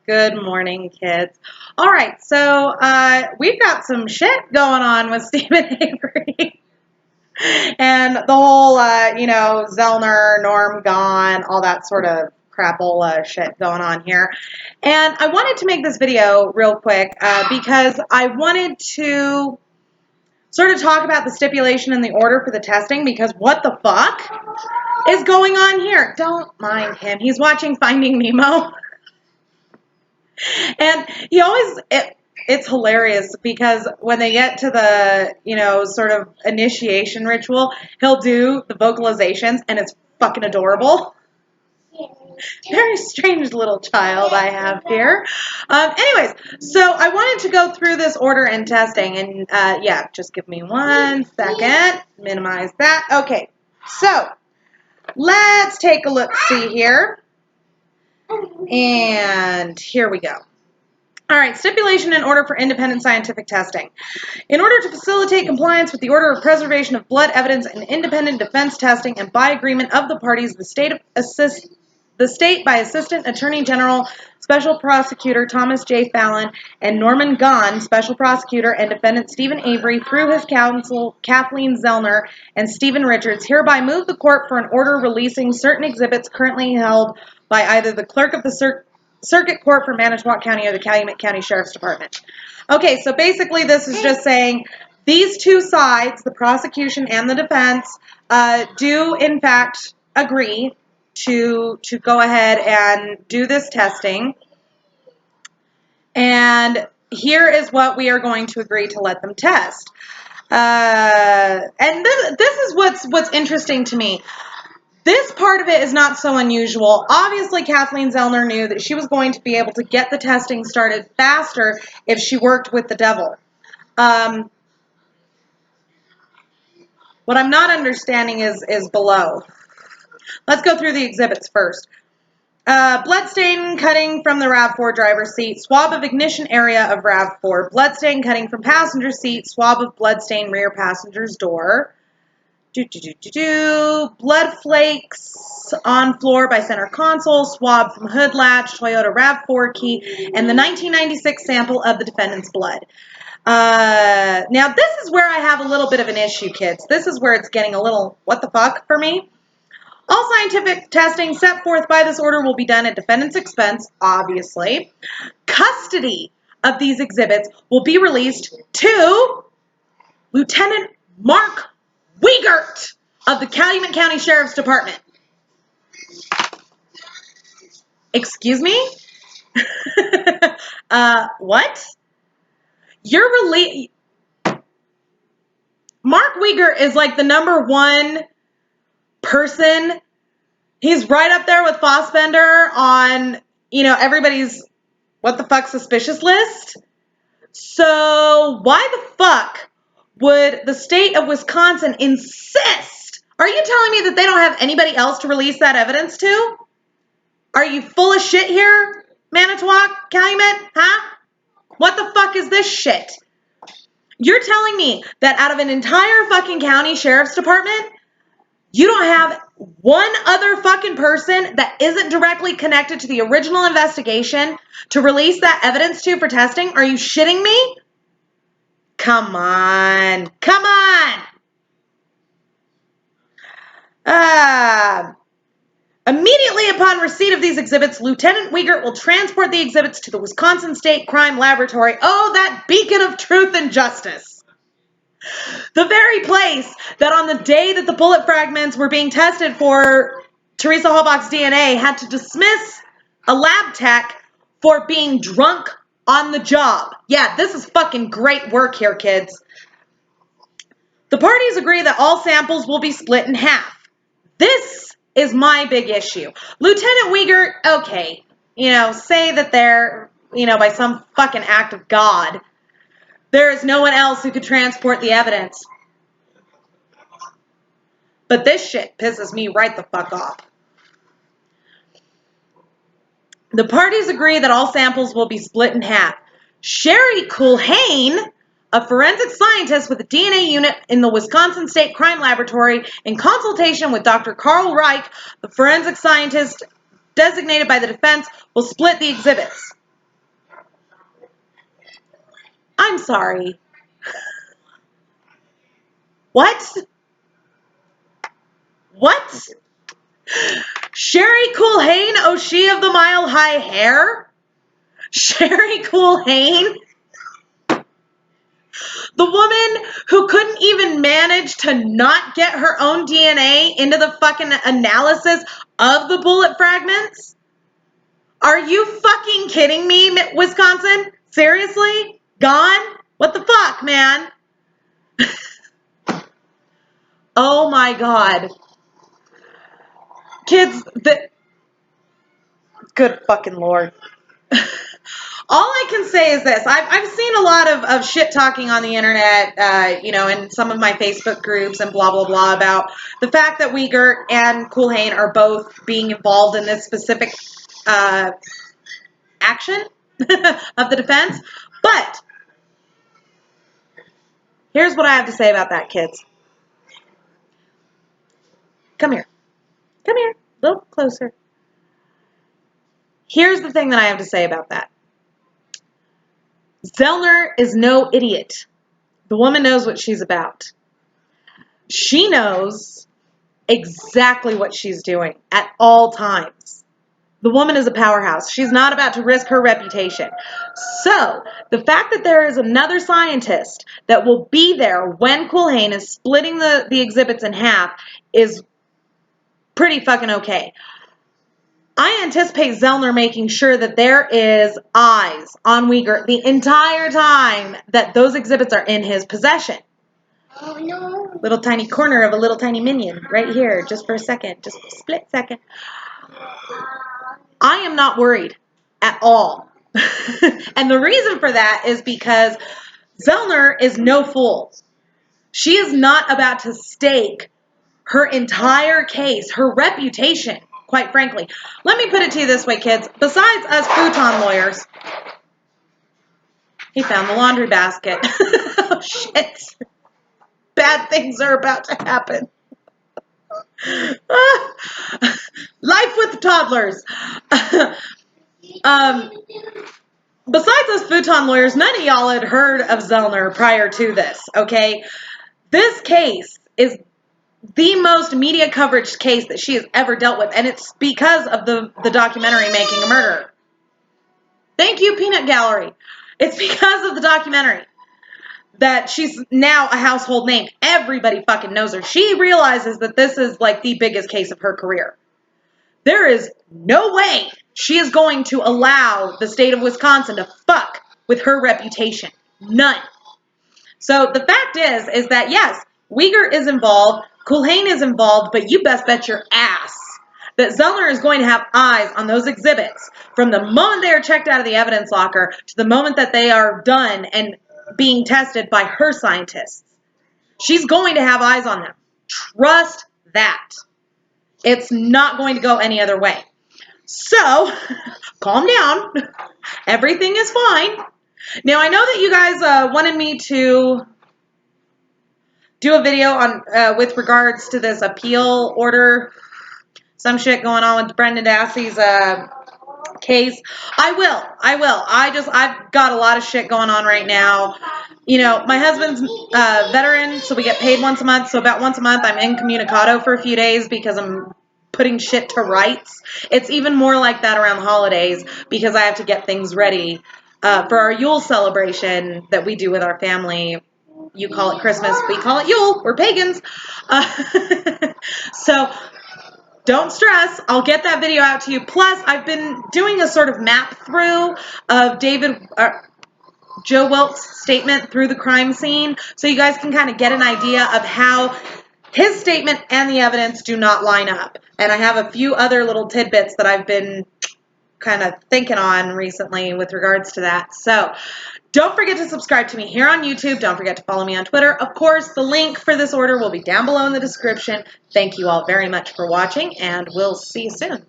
Good morning, kids. All right, so we've got some shit going on with Steven Avery. And the whole, Zellner, Norm gone, all that sort of crapola shit going on here. And I wanted to make this video real quick because I wanted to sort of talk about the stipulation and the order for the testing, because what the fuck is going on here? Don't mind him. He's watching Finding Nemo. And he always, it's hilarious because when they get to the, sort of initiation ritual, he'll do the vocalizations and it's fucking adorable. Very strange little child I have here. Anyways, so I wanted to go through this order and testing, and yeah, just give me 1 second. Minimize that. Okay, so let's take a look-see here. And here we go. All right, stipulation and order for independent scientific testing. In order to facilitate compliance with the order of preservation of blood evidence and independent defense testing, and by agreement of the parties, the state by Assistant Attorney General, Special Prosecutor Thomas J. Fallon, and Norman Gahn, Special Prosecutor, and Defendant Steven Avery, through his counsel Kathleen Zellner and Stephen Richards, hereby move the court for an order releasing certain exhibits currently held by either the clerk of the Circuit Court for Manitowoc County or the Calumet County Sheriff's Department. Okay, so basically this is just saying these two sides, the prosecution and the defense, do in fact agree to go ahead and do this testing. And here is what we are going to agree to let them test. And this is what's interesting to me. This part of it is not so unusual. Obviously, Kathleen Zellner knew that she was going to be able to get the testing started faster if she worked with the devil. What I'm not understanding is below. Let's go through the exhibits first. Bloodstain cutting from the RAV4 driver's seat, swab of ignition area of RAV4, bloodstain cutting from passenger seat, swab of bloodstain rear passenger's door. Blood flakes on floor by center console, swab from hood latch, Toyota RAV4 key, and the 1996 sample of the defendant's blood. Now, this is where I have a little bit of an issue, kids. This is where it's getting a little what the fuck for me. All scientific testing set forth by this order will be done at defendant's expense, obviously. Custody of these exhibits will be released to Lieutenant Mark Wiegert of the Calumet County Sheriff's Department. Excuse me? What? Mark Wiegert is like the #1 person. He's right up there with Fassbender on, everybody's what the fuck suspicious list. So why the fuck would the state of Wisconsin insist? Are you telling me that they don't have anybody else to release that evidence to? Are you full of shit here, Manitowoc, Calumet? Huh? What the fuck is this shit? You're telling me that out of an entire fucking county sheriff's department, you don't have one other fucking person that isn't directly connected to the original investigation to release that evidence to for testing? Are you shitting me? Come on. Come on. Immediately upon receipt of these exhibits, Lieutenant Wiegert will transport the exhibits to the Wisconsin State Crime Laboratory. Oh, that beacon of truth and justice. The very place that on the day that the bullet fragments were being tested for Teresa Halbach's DNA had to dismiss a lab tech for being drunk on the job. Yeah, this is fucking great work here, kids. The parties agree that all samples will be split in half. This is my big issue. Lieutenant Wiegert, okay, say that they're, by some fucking act of God, there is no one else who could transport the evidence. But this shit pisses me right the fuck off. The parties agree that all samples will be split in half. Sherry Culhane, a forensic scientist with a DNA unit in the Wisconsin State Crime Laboratory, in consultation with Dr. Carl Reich, the forensic scientist designated by the defense, will split the exhibits. I'm sorry. What? What? Sherry Culhane, oh she of the mile high hair? Sherry Culhane? The woman who couldn't even manage to not get her own DNA into the fucking analysis of the bullet fragments? Are you fucking kidding me, Wisconsin? Seriously? Gone? What the fuck, man? Oh my God. Kids, good fucking Lord. All I can say is this. I've seen a lot of shit talking on the internet, in some of my Facebook groups and blah, blah, blah about the fact that Wiegert and Culhane are both being involved in this specific action of the defense. But here's what I have to say about that, kids. Come here. Come here. A little closer. Here's the thing that I have to say about that. Zellner is no idiot. The woman knows what she's about. She knows exactly what she's doing at all times. The woman is a powerhouse. She's not about to risk her reputation. So, the fact that there is another scientist that will be there when Culhane is splitting the exhibits in half is pretty fucking okay. I anticipate Zellner making sure that there is eyes on Wiegert the entire time that those exhibits are in his possession. Oh, no. Little tiny corner of a little tiny minion right here, just for a second, just a split second. I am not worried at all. And the reason for that is because Zellner is no fool. She is not about to stake her entire case, her reputation, quite frankly. Let me put it to you this way, kids. Besides us futon lawyers, he found the laundry basket. Oh, shit. Bad things are about to happen. Life with toddlers. Besides us futon lawyers, none of y'all had heard of Zellner prior to this, okay? This case is the most media coverage case that she has ever dealt with, and it's because of the documentary Making a Murderer. Thank you, Peanut Gallery. It's because of the documentary that she's now a household name. Everybody fucking knows her. She realizes that this is like the biggest case of her career. There is no way she is going to allow the state of Wisconsin to fuck with her reputation. None. So the fact is that yes, Wiegert is involved, Culhane is involved, but you best bet your ass that Zellner is going to have eyes on those exhibits from the moment they are checked out of the evidence locker to the moment that they are done and being tested by her scientists. She's going to have eyes on them. Trust that. It's not going to go any other way. So, calm down. Everything is fine. Now, I know that you guys wanted me to do a video on with regards to this appeal order. Some shit going on with Brendan Dassey's case. I will. I've got a lot of shit going on right now. You know, my husband's veteran, so we get paid once a month. So about once a month, I'm incommunicado for a few days because I'm putting shit to rights. It's even more like that around the holidays because I have to get things ready for our Yule celebration that we do with our family. You call it Christmas, we call it Yule. We're pagans. So don't stress. I'll get that video out to you. Plus, I've been doing a sort of map through of Joe Wilk's statement through the crime scene, so you guys can kind of get an idea of how his statement and the evidence do not line up. And I have a few other little tidbits that I've been kind of thinking on recently with regards to that. So don't forget to subscribe to me here on YouTube. Don't forget to follow me on Twitter. Of course, the link for this order will be down below in the description. Thank you all very much for watching, and we'll see you soon.